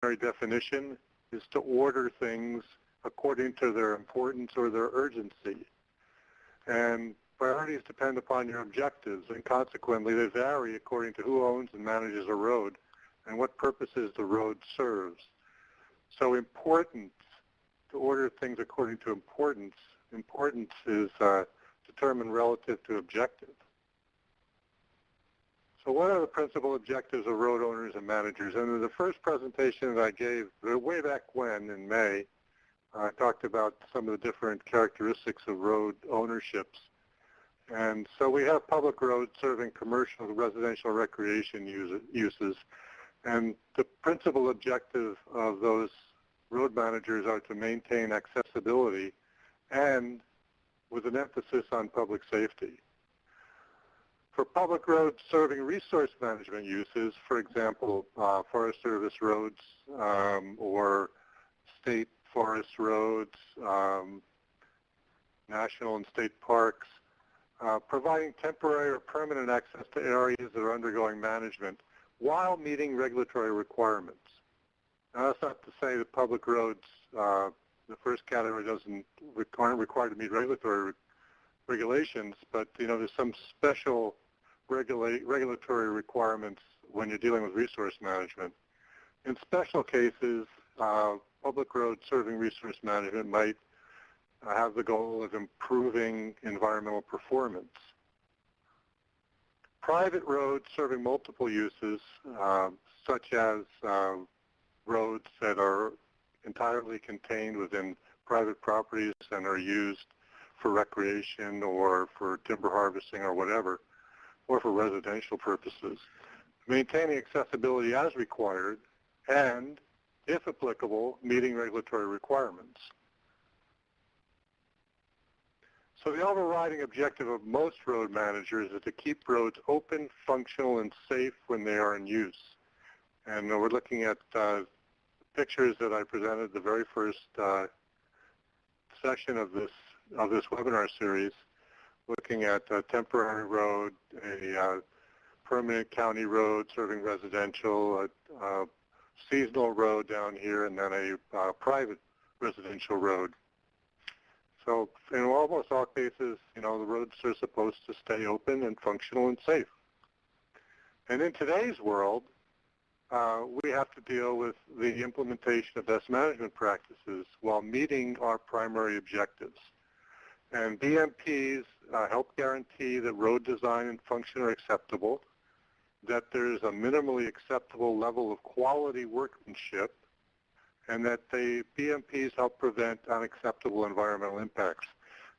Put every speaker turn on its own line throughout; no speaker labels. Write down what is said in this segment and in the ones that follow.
definition is to order things according to their importance or their urgency. And priorities depend upon your objectives, and consequently they vary according to who owns and manages a road and what purposes the road serves. So importance, to order things according to importance, importance is determined relative to objective. So what are the principal objectives of road owners and managers? And in the first presentation that I gave way back when, in May, I talked about some of the different characteristics of road ownerships. And so we have public roads serving commercial, residential, recreation uses. And the principal objective of those road managers are to maintain accessibility and with an emphasis on public safety. For public roads serving resource management uses, for example, Forest Service roads or state forest roads, national and state parks, providing temporary or permanent access to areas that are undergoing management while meeting regulatory requirements. Now, that's not to say that public roads, the first category, aren't required to meet regulatory regulations, but there's some special regulatory requirements when you're dealing with resource management. In special cases, public roads serving resource management might have the goal of improving environmental performance. Private roads serving multiple uses, such as roads that are entirely contained within private properties and are used for recreation or for timber harvesting or whatever, or for residential purposes. Maintaining accessibility as required and, if applicable, meeting regulatory requirements. So the overriding objective of most road managers is to keep roads open, functional, and safe when they are in use. And we're looking at pictures that I presented the very first session of this webinar series, looking at a temporary road, a permanent county road serving residential, a seasonal road down here, and then a private residential road. So in almost all cases, the roads are supposed to stay open and functional and safe. And in today's world, we have to deal with the implementation of best management practices while meeting our primary objectives. And BMPs help guarantee that road design and function are acceptable, that there's a minimally acceptable level of quality workmanship, and that the BMPs help prevent unacceptable environmental impacts.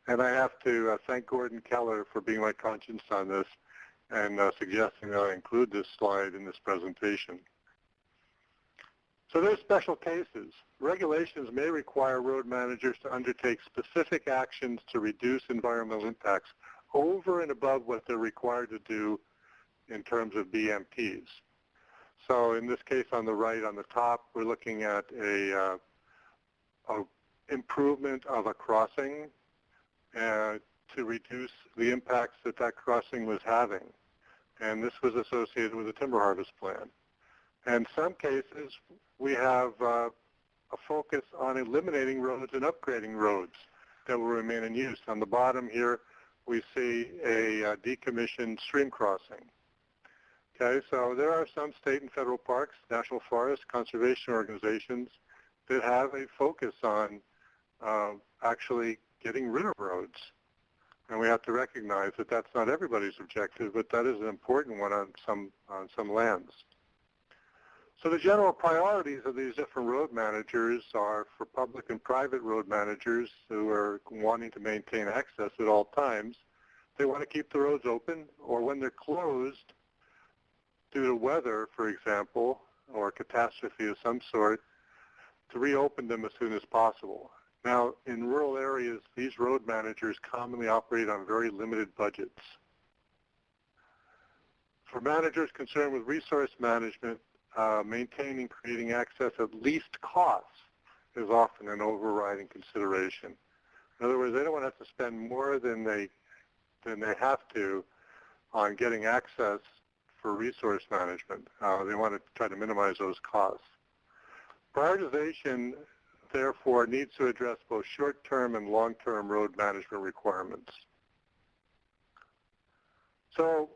And I have to thank Gordon Keller for being my conscience on this and suggesting that I include this slide in this presentation. So there's special cases. Regulations may require road managers to undertake specific actions to reduce environmental impacts over and above what they're required to do in terms of BMPs. So in this case on the right, on the top, we're looking at a improvement of a crossing to reduce the impacts that that crossing was having. And this was associated with a timber harvest plan. And in some cases, we have a focus on eliminating roads and upgrading roads that will remain in use. On the bottom here, we see a decommissioned stream crossing. Okay, so there are some state and federal parks, national forests, conservation organizations that have a focus on actually getting rid of roads. And we have to recognize that that's not everybody's objective, but that is an important one on some lands. So the general priorities of these different road managers are for public and private road managers who are wanting to maintain access at all times. They want to keep the roads open, or when they're closed due to weather, for example, or catastrophe of some sort, to reopen them as soon as possible. Now, in rural areas, these road managers commonly operate on very limited budgets. For managers concerned with resource management, maintaining, creating access at least cost is often an overriding consideration. In other words, they don't want to have to spend more than they have to on getting access for resource management. They want to try to minimize those costs. Prioritization, therefore, needs to address both short-term and long-term road management requirements. So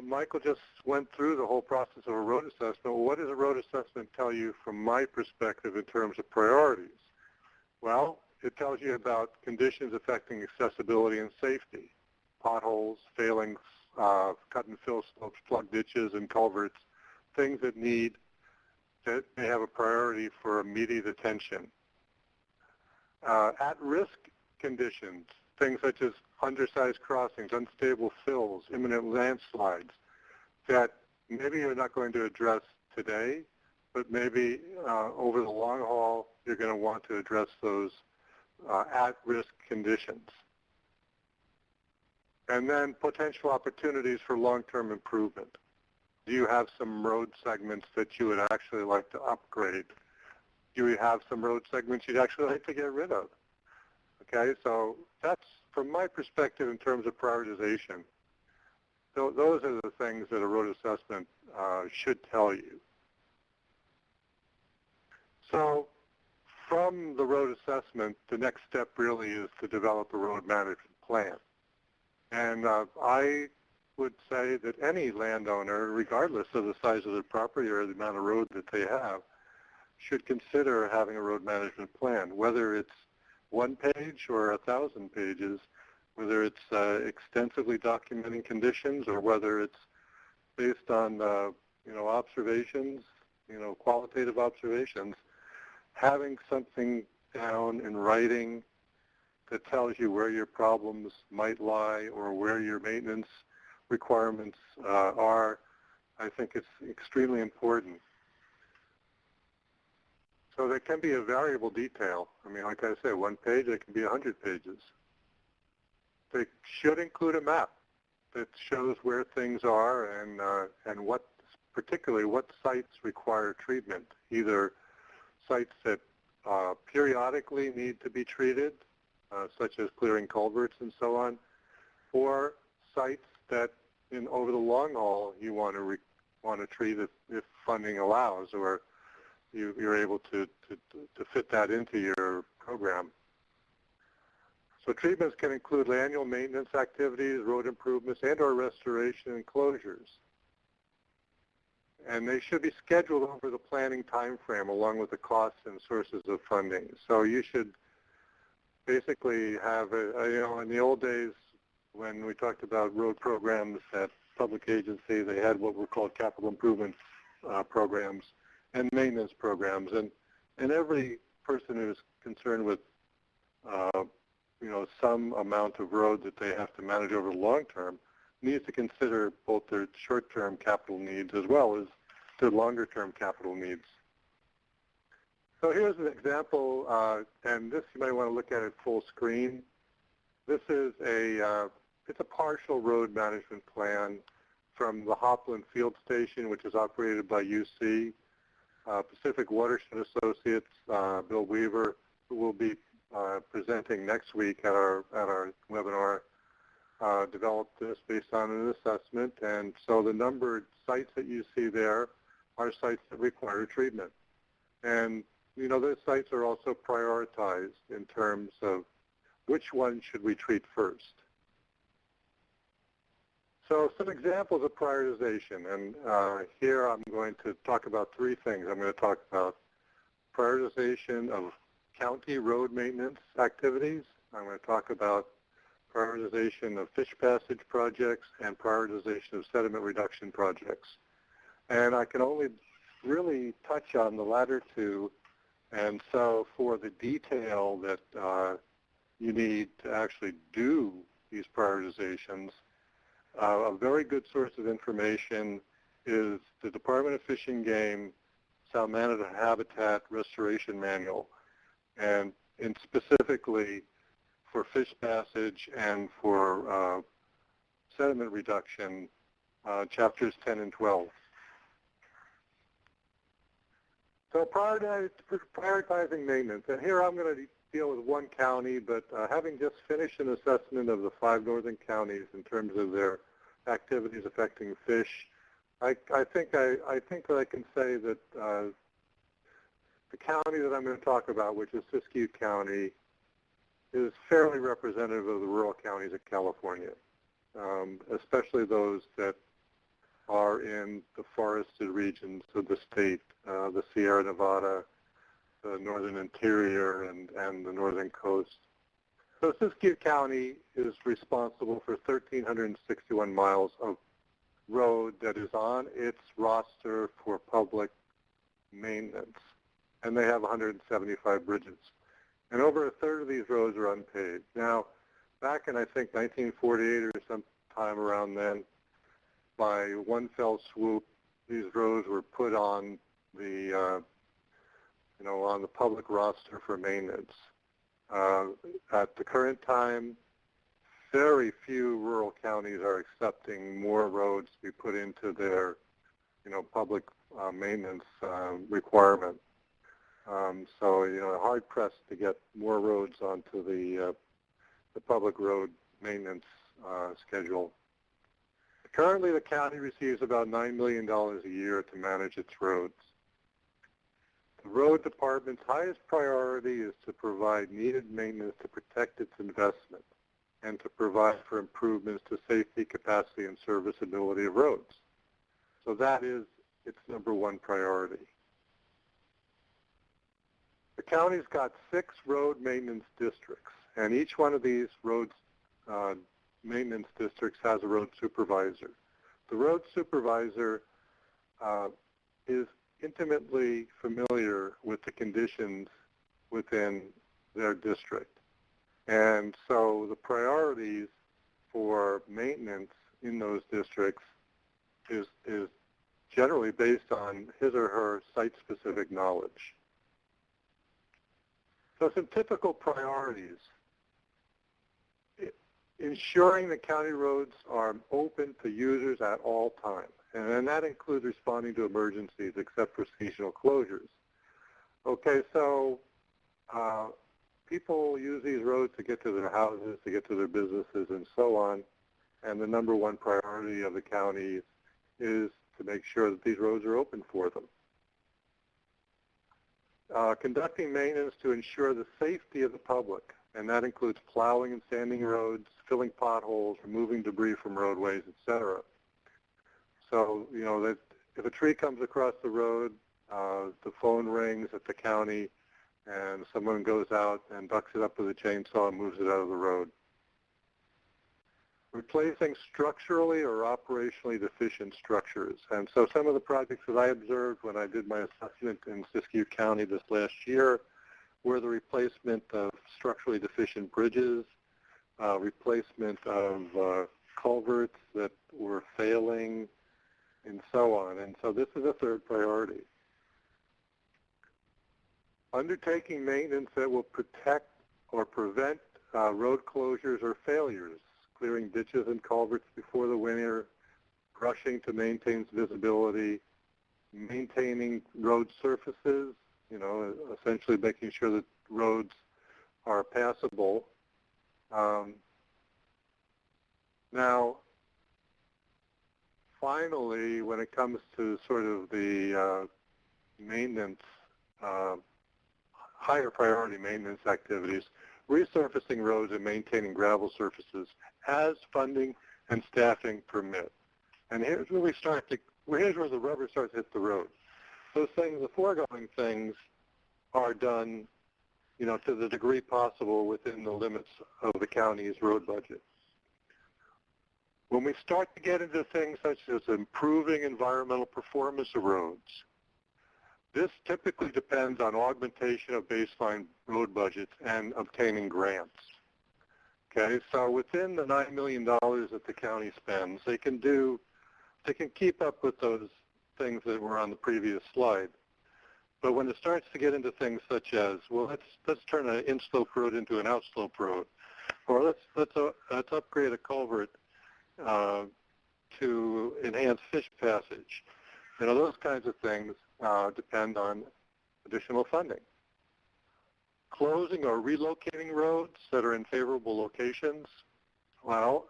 Michael just went through the whole process of a road assessment. What does a road assessment tell you from my perspective in terms of priorities? Well, it tells you about conditions affecting accessibility and safety, potholes, failings, cut and fill slopes, plug ditches, and culverts, things that may have a priority for immediate attention. At-risk conditions, things such as undersized crossings, unstable fills, imminent landslides, that maybe you're not going to address today, but maybe over the long haul, you're going to want to address those at-risk conditions. And then potential opportunities for long-term improvement. Do you have some road segments that you would actually like to upgrade? Do you have some road segments you'd actually like to get rid of? Okay, so that's, from my perspective, in terms of prioritization. So those are the things that a road assessment should tell you. So from the road assessment, the next step really is to develop a road management plan. And I would say that any landowner, regardless of the size of their property or the amount of road that they have, should consider having a road management plan, whether it's 1 page or 1,000 pages, whether it's extensively documenting conditions or whether it's based on observations, qualitative observations. Having something down in writing that tells you where your problems might lie or where your maintenance requirements are, I think it's extremely important. So there can be a variable detail. I mean, like I said, 1 page, it can be 100 pages. They should include a map that shows where things are and particularly what sites require treatment, either sites that periodically need to be treated, such as clearing culverts and so on, or sites that over the long haul you want to treat if funding allows, or you're able to fit that into your program. So treatments can include annual maintenance activities, road improvements, and or restoration and closures. And they should be scheduled over the planning time frame along with the costs and sources of funding. So you should basically have, in the old days when we talked about road programs at public agency, they had what were called capital improvement programs and maintenance programs. And every person who's concerned with some amount of road that they have to manage over the long term needs to consider both their short-term capital needs as well as their longer-term capital needs. So here's an example, and this you might want to look at it full screen. This is it's a partial road management plan from the Hopland Field Station, which is operated by UC. Pacific Watershed Associates, Bill Weaver, who will be presenting next week at our webinar, developed this based on an assessment. And so the numbered sites that you see there are sites that require treatment. And, those sites are also prioritized in terms of which ones should we treat first. So some examples of prioritization, and here I'm going to talk about 3 things. I'm going to talk about prioritization of county road maintenance activities. I'm going to talk about prioritization of fish passage projects and prioritization of sediment reduction projects. And I can only really touch on the latter 2, and so for the detail that you need to actually do these prioritizations, a very good source of information is the Department of Fish and Game Salmonid Habitat Restoration Manual, and specifically for fish passage and for sediment reduction, chapters 10 and 12. So prioritizing maintenance, and here I'm going to deal with 1 county, but having just finished an assessment of the 5 northern counties in terms of their activities affecting fish, I think that I can say that the county that I'm going to talk about, which is Siskiyou County, is fairly representative of the rural counties of California, especially those that are in the forested regions of the state, the Sierra Nevada, the northern interior, and the northern coast. So Siskiyou County is responsible for 1,361 miles of road that is on its roster for public maintenance, and they have 175 bridges. And over a third of these roads are unpaved. Now, back in, I think, 1948 or sometime around then, by one fell swoop, these roads were put on the, on the public roster for maintenance. At the current time, very few rural counties are accepting more roads to be put into their, public maintenance requirement. So, hard pressed to get more roads onto the public road maintenance schedule. Currently, the county receives about $9 million a year to manage its roads. The road department's highest priority is to provide needed maintenance to protect its investment and to provide for improvements to safety, capacity, and serviceability of roads. So that is its number one priority. The county's got 6 road maintenance districts, and each one of these roads maintenance districts has a road supervisor. The road supervisor is intimately familiar with the conditions within their district. And so the priorities for maintenance in those districts is generally based on his or her site-specific knowledge. So some typical priorities: ensuring that county roads are open to users at all times, and that includes responding to emergencies except for seasonal closures. Okay, so people use these roads to get to their houses, to get to their businesses, and so on, and the number one priority of the county is to make sure that these roads are open for them. Conducting maintenance to ensure the safety of the public, and that includes plowing and sanding roads, filling potholes, removing debris from roadways, etc. So, that if a tree comes across the road, the phone rings at the county, and someone goes out and bucks it up with a chainsaw and moves it out of the road. Replacing structurally or operationally deficient structures. And so some of the projects that I observed when I did my assessment in Siskiyou County this last year were the replacement of structurally deficient bridges, replacement of culverts that were failing, and so on. And so this is a third priority. Undertaking maintenance that will protect or prevent road closures or failures, clearing ditches and culverts before the winter, brushing to maintain visibility, maintaining road surfaces, essentially making sure that roads are passable. Now, finally, when it comes to sort of the maintenance, higher priority maintenance activities, resurfacing roads and maintaining gravel surfaces as funding and staffing permit. And here's where here's where the rubber starts to hit the road. Those things, the foregoing things, are done, to the degree possible within the limits of the county's road budget. When we start to get into things such as improving environmental performance of roads, this typically depends on augmentation of baseline road budgets and obtaining grants. Okay, so within the $9 million that the county spends, they can keep up with those things that were on the previous slide. But when it starts to get into things such as, well, let's turn an in-slope road into an out-slope road, or let's upgrade a culvert to enhance fish passage. Those kinds of things depend on additional funding. Closing or relocating roads that are in favorable locations, well,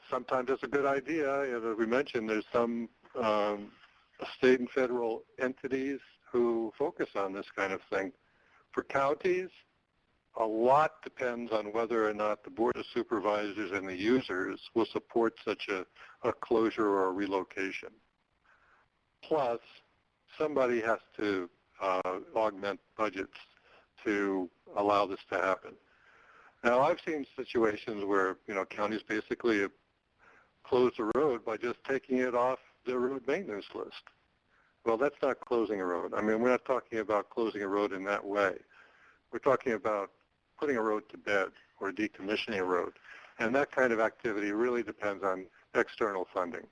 sometimes it's a good idea. As we mentioned, there's some state and federal entities who focus on this kind of thing. For counties, a lot depends on whether or not the Board of Supervisors and the users will support such a closure or a relocation. Plus, somebody has to augment budgets to allow this to happen. Now, I've seen situations where, counties basically close the road by just taking it off their road maintenance list. Well, that's not closing a road. I mean, we're not talking about closing a road in that way. We're talking about putting a road to bed or decommissioning a road. And that kind of activity really depends on external funding.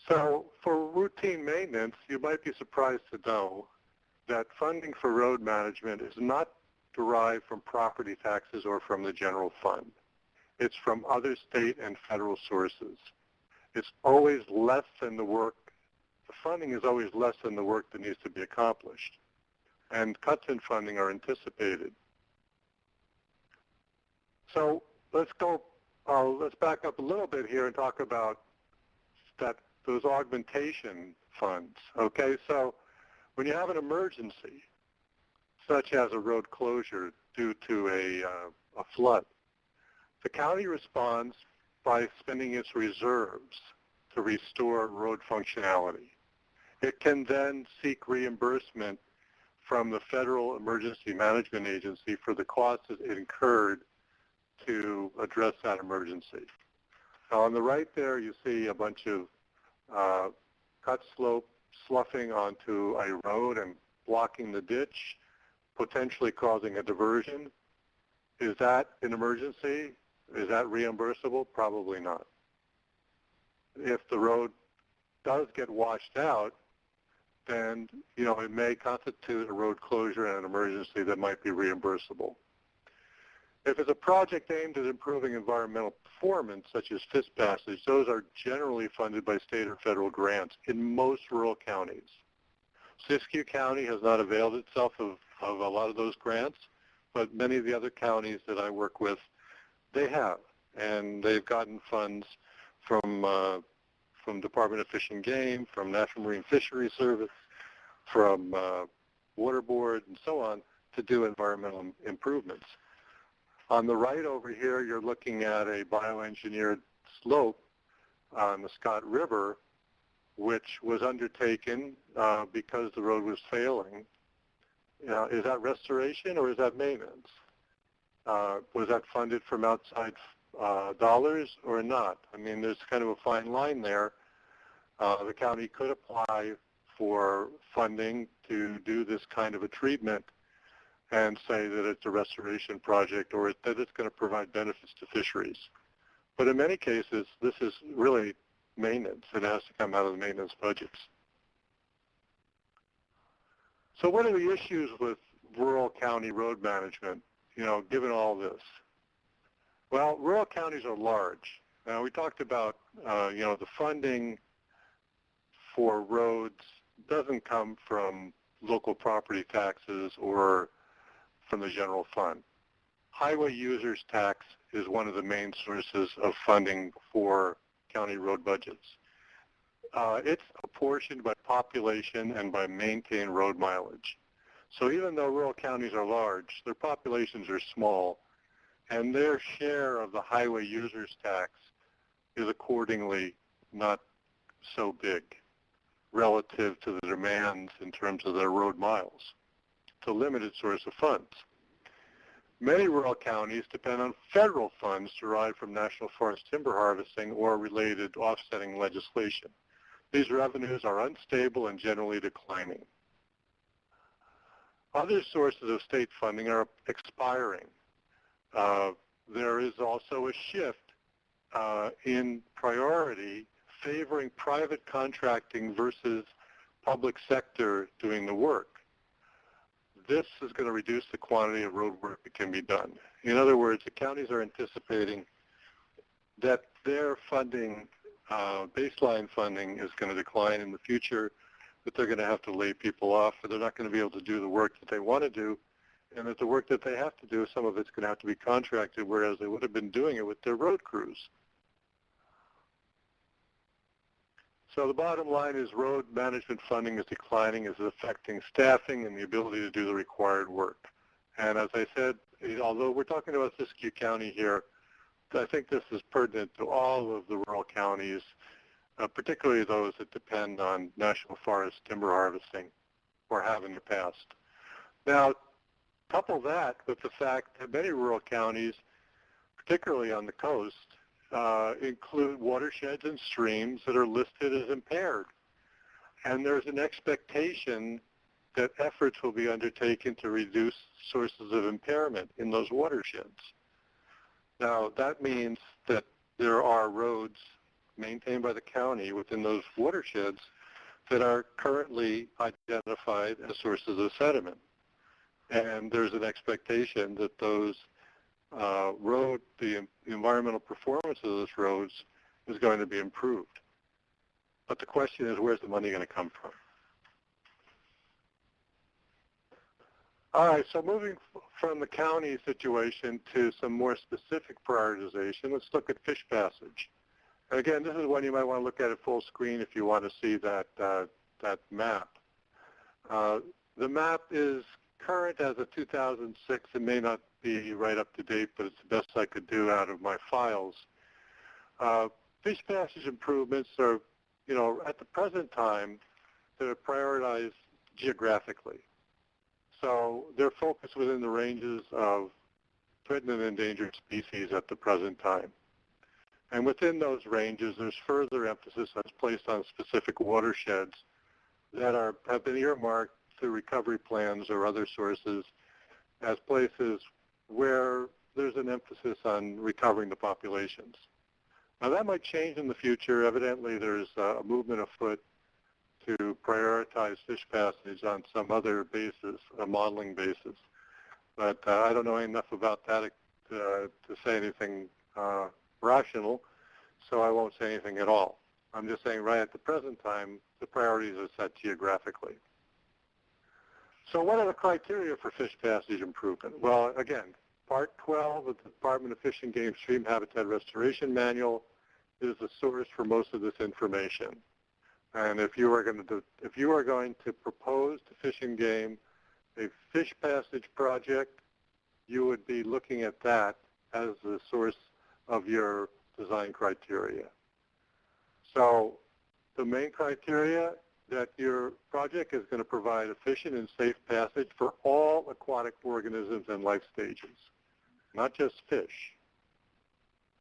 So for routine maintenance, you might be surprised to know that funding for road management is not derived from property taxes or from the general fund. It's from other state and federal sources. It's always less than the work. The funding is always less than the work that needs to be accomplished. And cuts in funding are anticipated. So let's back up a little bit here and talk about those augmentation funds. Okay, so when you have an emergency, such as a road closure due to a flood, the county responds by spending its reserves to restore road functionality. It can then seek reimbursement from the Federal Emergency Management Agency for the costs it incurred to address that emergency. Now, on the right there, you see a bunch of cut slope sloughing onto a road and blocking the ditch, potentially causing a diversion. Is that an emergency? Is that reimbursable? Probably not. If the road does get washed out, then it may constitute a road closure and an emergency that might be reimbursable. If it's a project aimed at improving environmental performance, such as FIST passage, those are generally funded by state or federal grants in most rural counties. Siskiyou County has not availed itself of a lot of those grants, but many of the other counties that I work with, they have, and they've gotten funds from Department of Fish and Game, from National Marine Fisheries Service, from Water Board, and so on, to do environmental improvements. On the right over here, you're looking at a bioengineered slope on the Scott River, which was undertaken because the road was failing. Is that restoration or is that maintenance? Was that funded from outside dollars or not? I mean, there's kind of a fine line there. The county could apply for funding to do this kind of a treatment and say that it's a restoration project or that it's going to provide benefits to fisheries. But in many cases, this is really maintenance. It has to come out of the maintenance budgets. So what are the issues with rural county road management, given all this? Well, rural counties are large. Now, we talked about, the funding for roads doesn't come from local property taxes or from the general fund. Highway users tax is one of the main sources of funding for county road budgets. It's apportioned by population and by maintained road mileage. So even though rural counties are large, their populations are small, and their share of the highway users tax is accordingly not so big relative to the demands in terms of their road miles. It's a limited source of funds. Many rural counties depend on federal funds derived from national forest timber harvesting or related offsetting legislation. These revenues are unstable and generally declining. Other sources of state funding are expiring. There is also a shift in priority favoring private contracting versus public sector doing the work. This is going to reduce the quantity of road work that can be done. In other words, the counties are anticipating that their funding, baseline funding, is going to decline in the future, that they're going to have to lay people off, or they're not going to be able to do the work that they want to do, and that the work that they have to do, some of it's going to have to be contracted, whereas they would have been doing it with their road crews. So the bottom line is road management funding is declining, is affecting staffing and the ability to do the required work. And as I said, although we're talking about Siskiyou County here, I think this is pertinent to all of the rural counties, particularly those that depend on national forest timber harvesting or have in the past. Now, couple that with the fact that many rural counties, particularly on the coast, include watersheds and streams that are listed as impaired. And there's an expectation that efforts will be undertaken to reduce sources of impairment in those watersheds. Now, that means that there are roads maintained by the county within those watersheds that are currently identified as sources of sediment. And there's an expectation that those the environmental performance of those roads is going to be improved. But the question is, where's the money going to come from? All right, so moving from the county situation to some more specific prioritization, let's look at fish passage. And again, this is one you might want to look at full screen if you want to see that, that map. The map is current as of 2006. It may not be right up to date, but it's the best I could do out of my files. Fish passage improvements are, at the present time, they're prioritized geographically. So they're focused within the ranges of threatened and endangered species at the present time. And within those ranges, there's further emphasis that's placed on specific watersheds that have been earmarked through recovery plans or other sources as places where there's an emphasis on recovering the populations. Now that might change in the future. Evidently there's a movement afoot to prioritize fish passage on some other basis, a modeling basis. But I don't know enough about that to say anything rational, so I won't say anything at all. I'm just saying right at the present time, the priorities are set geographically. So what are the criteria for fish passage improvement? Well, again, Part 12 of the Department of Fish and Game Stream Habitat Restoration Manual is the source for most of this information. And if you are going to propose to Fish and Game a fish passage project, you would be looking at that as the source of your design criteria. So the main criteria that your project is going to provide efficient and safe passage for all aquatic organisms and life stages, not just fish,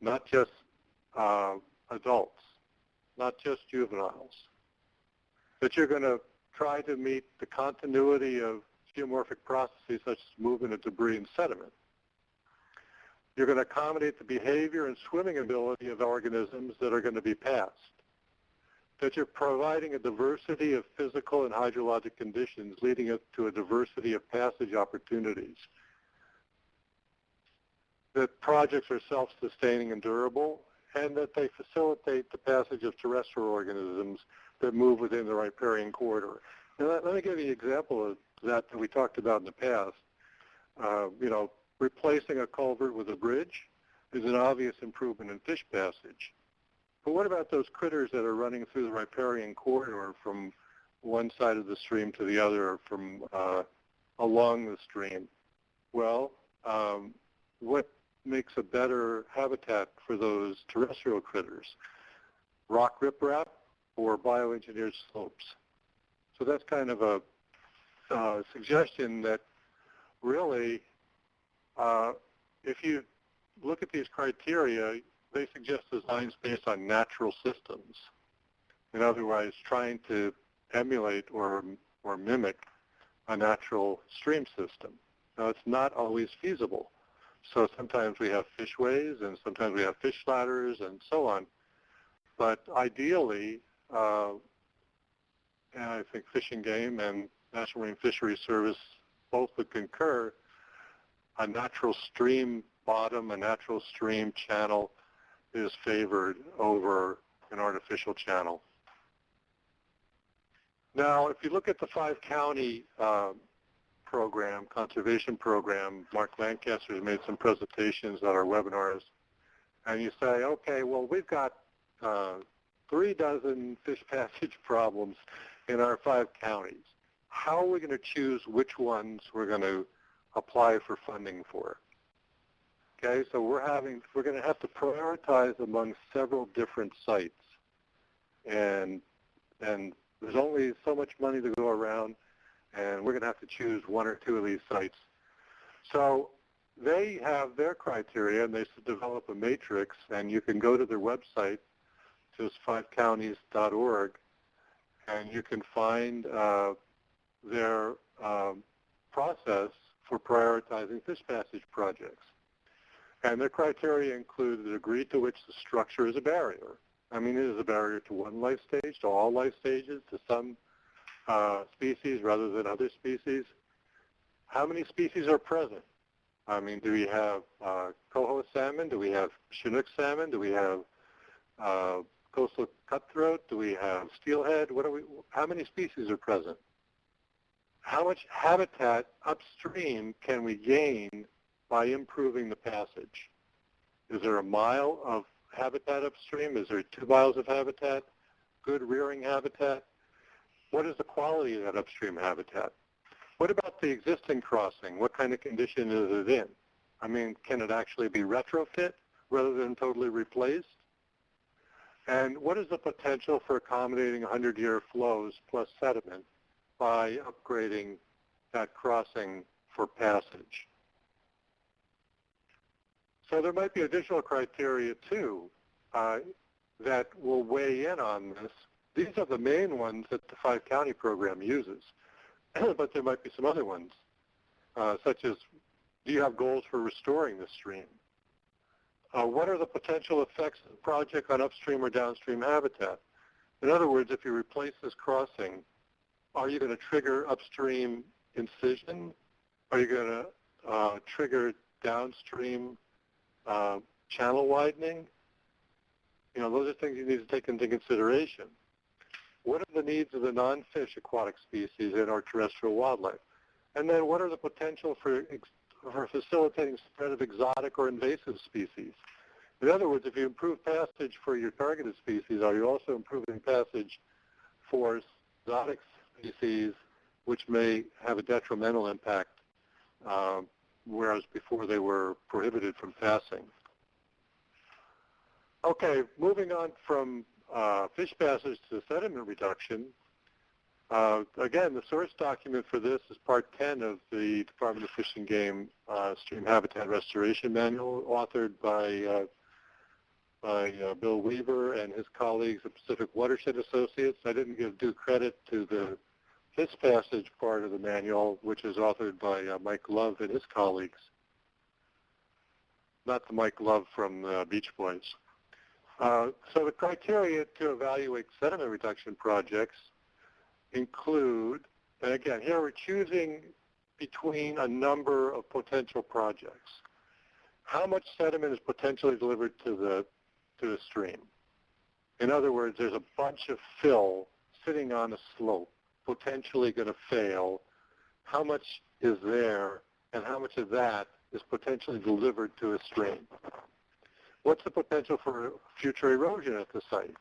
not just adults, not just juveniles. That you're going to try to meet the continuity of geomorphic processes such as movement of debris and sediment. You're going to accommodate the behavior and swimming ability of organisms that are going to be passed. That you're providing a diversity of physical and hydrologic conditions leading up to a diversity of passage opportunities. That projects are self-sustaining and durable, and that they facilitate the passage of terrestrial organisms that move within the riparian corridor. Now, let me give you an example of that we talked about in the past. Replacing a culvert with a bridge is an obvious improvement in fish passage. But what about those critters that are running through the riparian corridor from one side of the stream to the other, or from along the stream? Well, what makes a better habitat for those terrestrial critters? Rock riprap or bioengineered slopes? So that's kind of a suggestion that really, if you look at these criteria, they suggest designs based on natural systems. In other words, trying to emulate or mimic a natural stream system. Now, it's not always feasible. So sometimes we have fishways, and sometimes we have fish ladders, and so on. But ideally, and I think Fish and Game and National Marine Fisheries Service both would concur, a natural stream bottom, a natural stream channel is favored over an artificial channel. Now, if you look at the 5-county conservation program, Mark Lancaster has made some presentations at our webinars, and you say, okay, well, we've got 3 dozen fish passage problems in our 5 counties. How are we going to choose which ones we're going to apply for funding for? Okay, so we're going to have to prioritize among several different sites, and there's only so much money to go around, and we're going to have to choose 1 or 2 of these sites. So they have their criteria, and they develop a matrix, and you can go to their website, just 5counties.org, and you can find their process for prioritizing fish passage projects. And their criteria include the degree to which the structure is a barrier. I mean, it is a barrier to one life stage, to all life stages, to some species rather than other species. How many species are present? I mean, do we have coho salmon? Do we have Chinook salmon? Do we have coastal cutthroat? Do we have steelhead? How many species are present? How much habitat upstream can we gain by improving the passage? Is there a mile of habitat upstream? Is there 2 miles of habitat? Good rearing habitat? What is the quality of that upstream habitat? What about the existing crossing? What kind of condition is it in? I mean, can it actually be retrofit rather than totally replaced? And what is the potential for accommodating 100-year flows plus sediment by upgrading that crossing for passage? So there might be additional criteria, too, that will weigh in on this. These are the main ones that the 5-county program uses, but there might be some other ones, such as, do you have goals for restoring the stream? What are the potential effects of the project on upstream or downstream habitat? In other words, if you replace this crossing, are you going to trigger upstream incision? Are you going to trigger downstream channel widening? You know, those are things you need to take into consideration. What are the needs of the non-fish aquatic species in our terrestrial wildlife? And then what are the potential for facilitating spread of exotic or invasive species? In other words, if you improve passage for your targeted species, are you also improving passage for exotic species which may have a detrimental impact, whereas before they were prohibited from passing? Okay, moving on from fish passage to sediment reduction. Again, the source document for this is Part 10 of the Department of Fish and Game Stream Habitat Restoration Manual, authored by Bill Weaver and his colleagues at Pacific Watershed Associates. I didn't give due credit to the fish passage part of the manual, which is authored by Mike Love and his colleagues. Not the Mike Love from Beach Boys. So the criteria to evaluate sediment reduction projects include, and again, here we're choosing between a number of potential projects. How much sediment is potentially delivered to the stream? In other words, there's a bunch of fill sitting on a slope, potentially going to fail. How much is there, and how much of that is potentially delivered to a stream? What's the potential for future erosion at the site?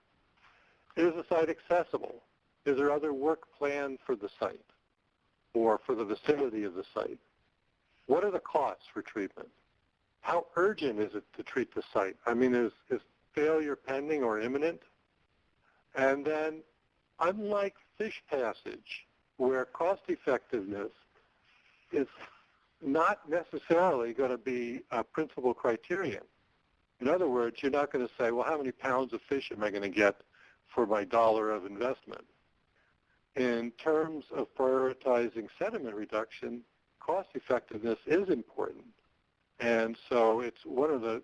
Is the site accessible? Is there other work planned for the site or for the vicinity of the site? What are the costs for treatment? How urgent is it to treat the site? I mean, is failure pending or imminent? And then, unlike fish passage, where cost effectiveness is not necessarily going to be a principal criterion. In other words, you're not going to say, well, how many pounds of fish am I going to get for my dollar of investment? In terms of prioritizing sediment reduction, cost effectiveness is important. And so it's one of the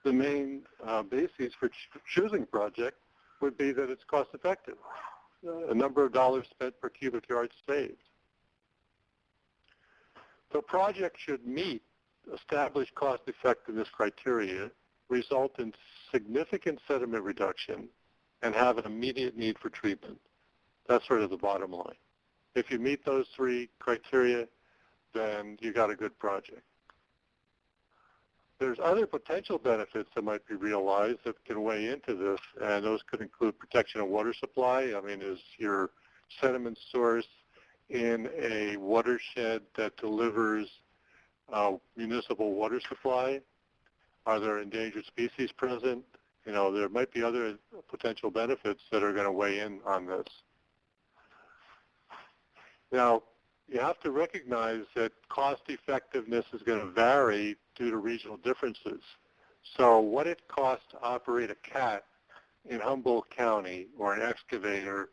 main bases for choosing a project would be that it's cost effective, a number of dollars spent per cubic yard saved. The project should meet established cost effectiveness criteria, result in significant sediment reduction, and have an immediate need for treatment. That's sort of the bottom line. If you meet those 3 criteria, then you got a good project. There's other potential benefits that might be realized that can weigh into this, and those could include protection of water supply. I mean, is your sediment source in a watershed that delivers municipal water supply? Are there endangered species present? You know, there might be other potential benefits that are going to weigh in on this. Now, you have to recognize that cost effectiveness is going to vary due to regional differences. So what it costs to operate a CAT in Humboldt County or an excavator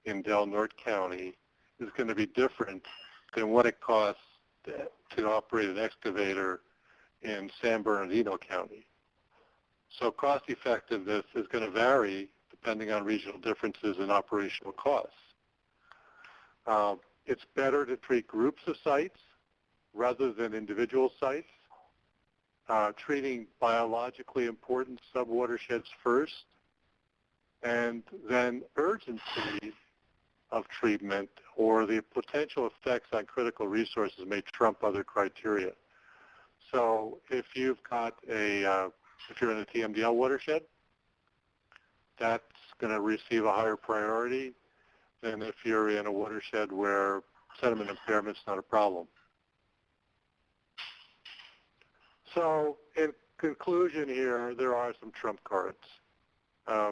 in Del Norte County is going to be different than what it costs to operate an excavator in San Bernardino County. So cost effectiveness is going to vary depending on regional differences in operational costs. It's better to treat groups of sites rather than individual sites, treating biologically important subwatersheds first, and then urgency of treatment or the potential effects on critical resources may trump other criteria. So if you've got if you're in a TMDL watershed, that's going to receive a higher priority than if you're in a watershed where sediment impairment is not a problem. So in conclusion here, there are some trump cards.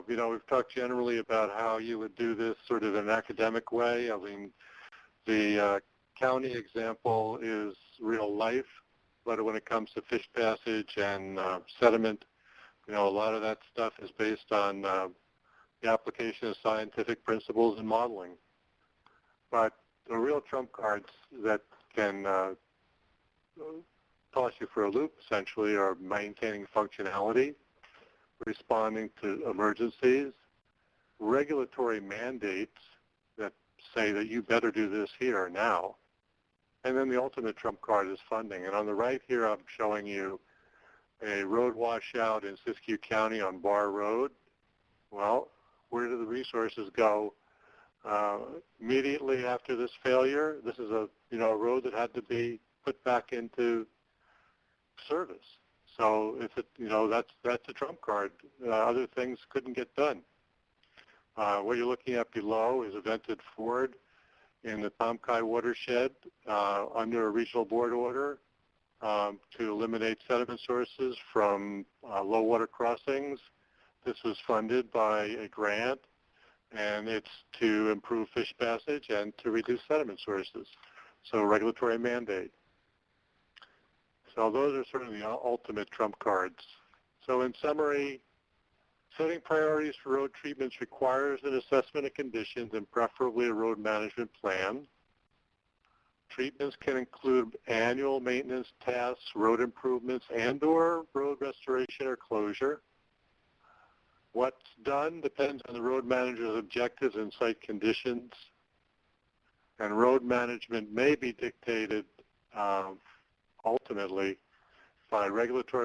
You know, we've talked generally about how you would do this sort of in an academic way. I mean, the county example is real life, but when it comes to fish passage and sediment, you know, a lot of that stuff is based on the application of scientific principles and modeling. But the real trump cards that can toss you for a loop, essentially, are maintaining functionality, responding to emergencies, regulatory mandates that say that you better do this here now, and then the ultimate trump card is funding. And on the right here, I'm showing you a road washout in Siskiyou County on Barr Road. Well, where do the resources go immediately after this failure? This is a road that had to be put back into service. So if it, that's a trump card. Other things couldn't get done. What you're looking at below is a vented ford in the Tomkai watershed under a regional board order to eliminate sediment sources from low water crossings. This was funded by a grant, and it's to improve fish passage and to reduce sediment sources. So regulatory mandate. So those are sort of the ultimate trump cards. So in summary, setting priorities for road treatments requires an assessment of conditions and preferably a road management plan. Treatments can include annual maintenance tasks, road improvements, and/or road restoration or closure. What's done depends on the road manager's objectives and site conditions. And road management may be dictated ultimately by regulatory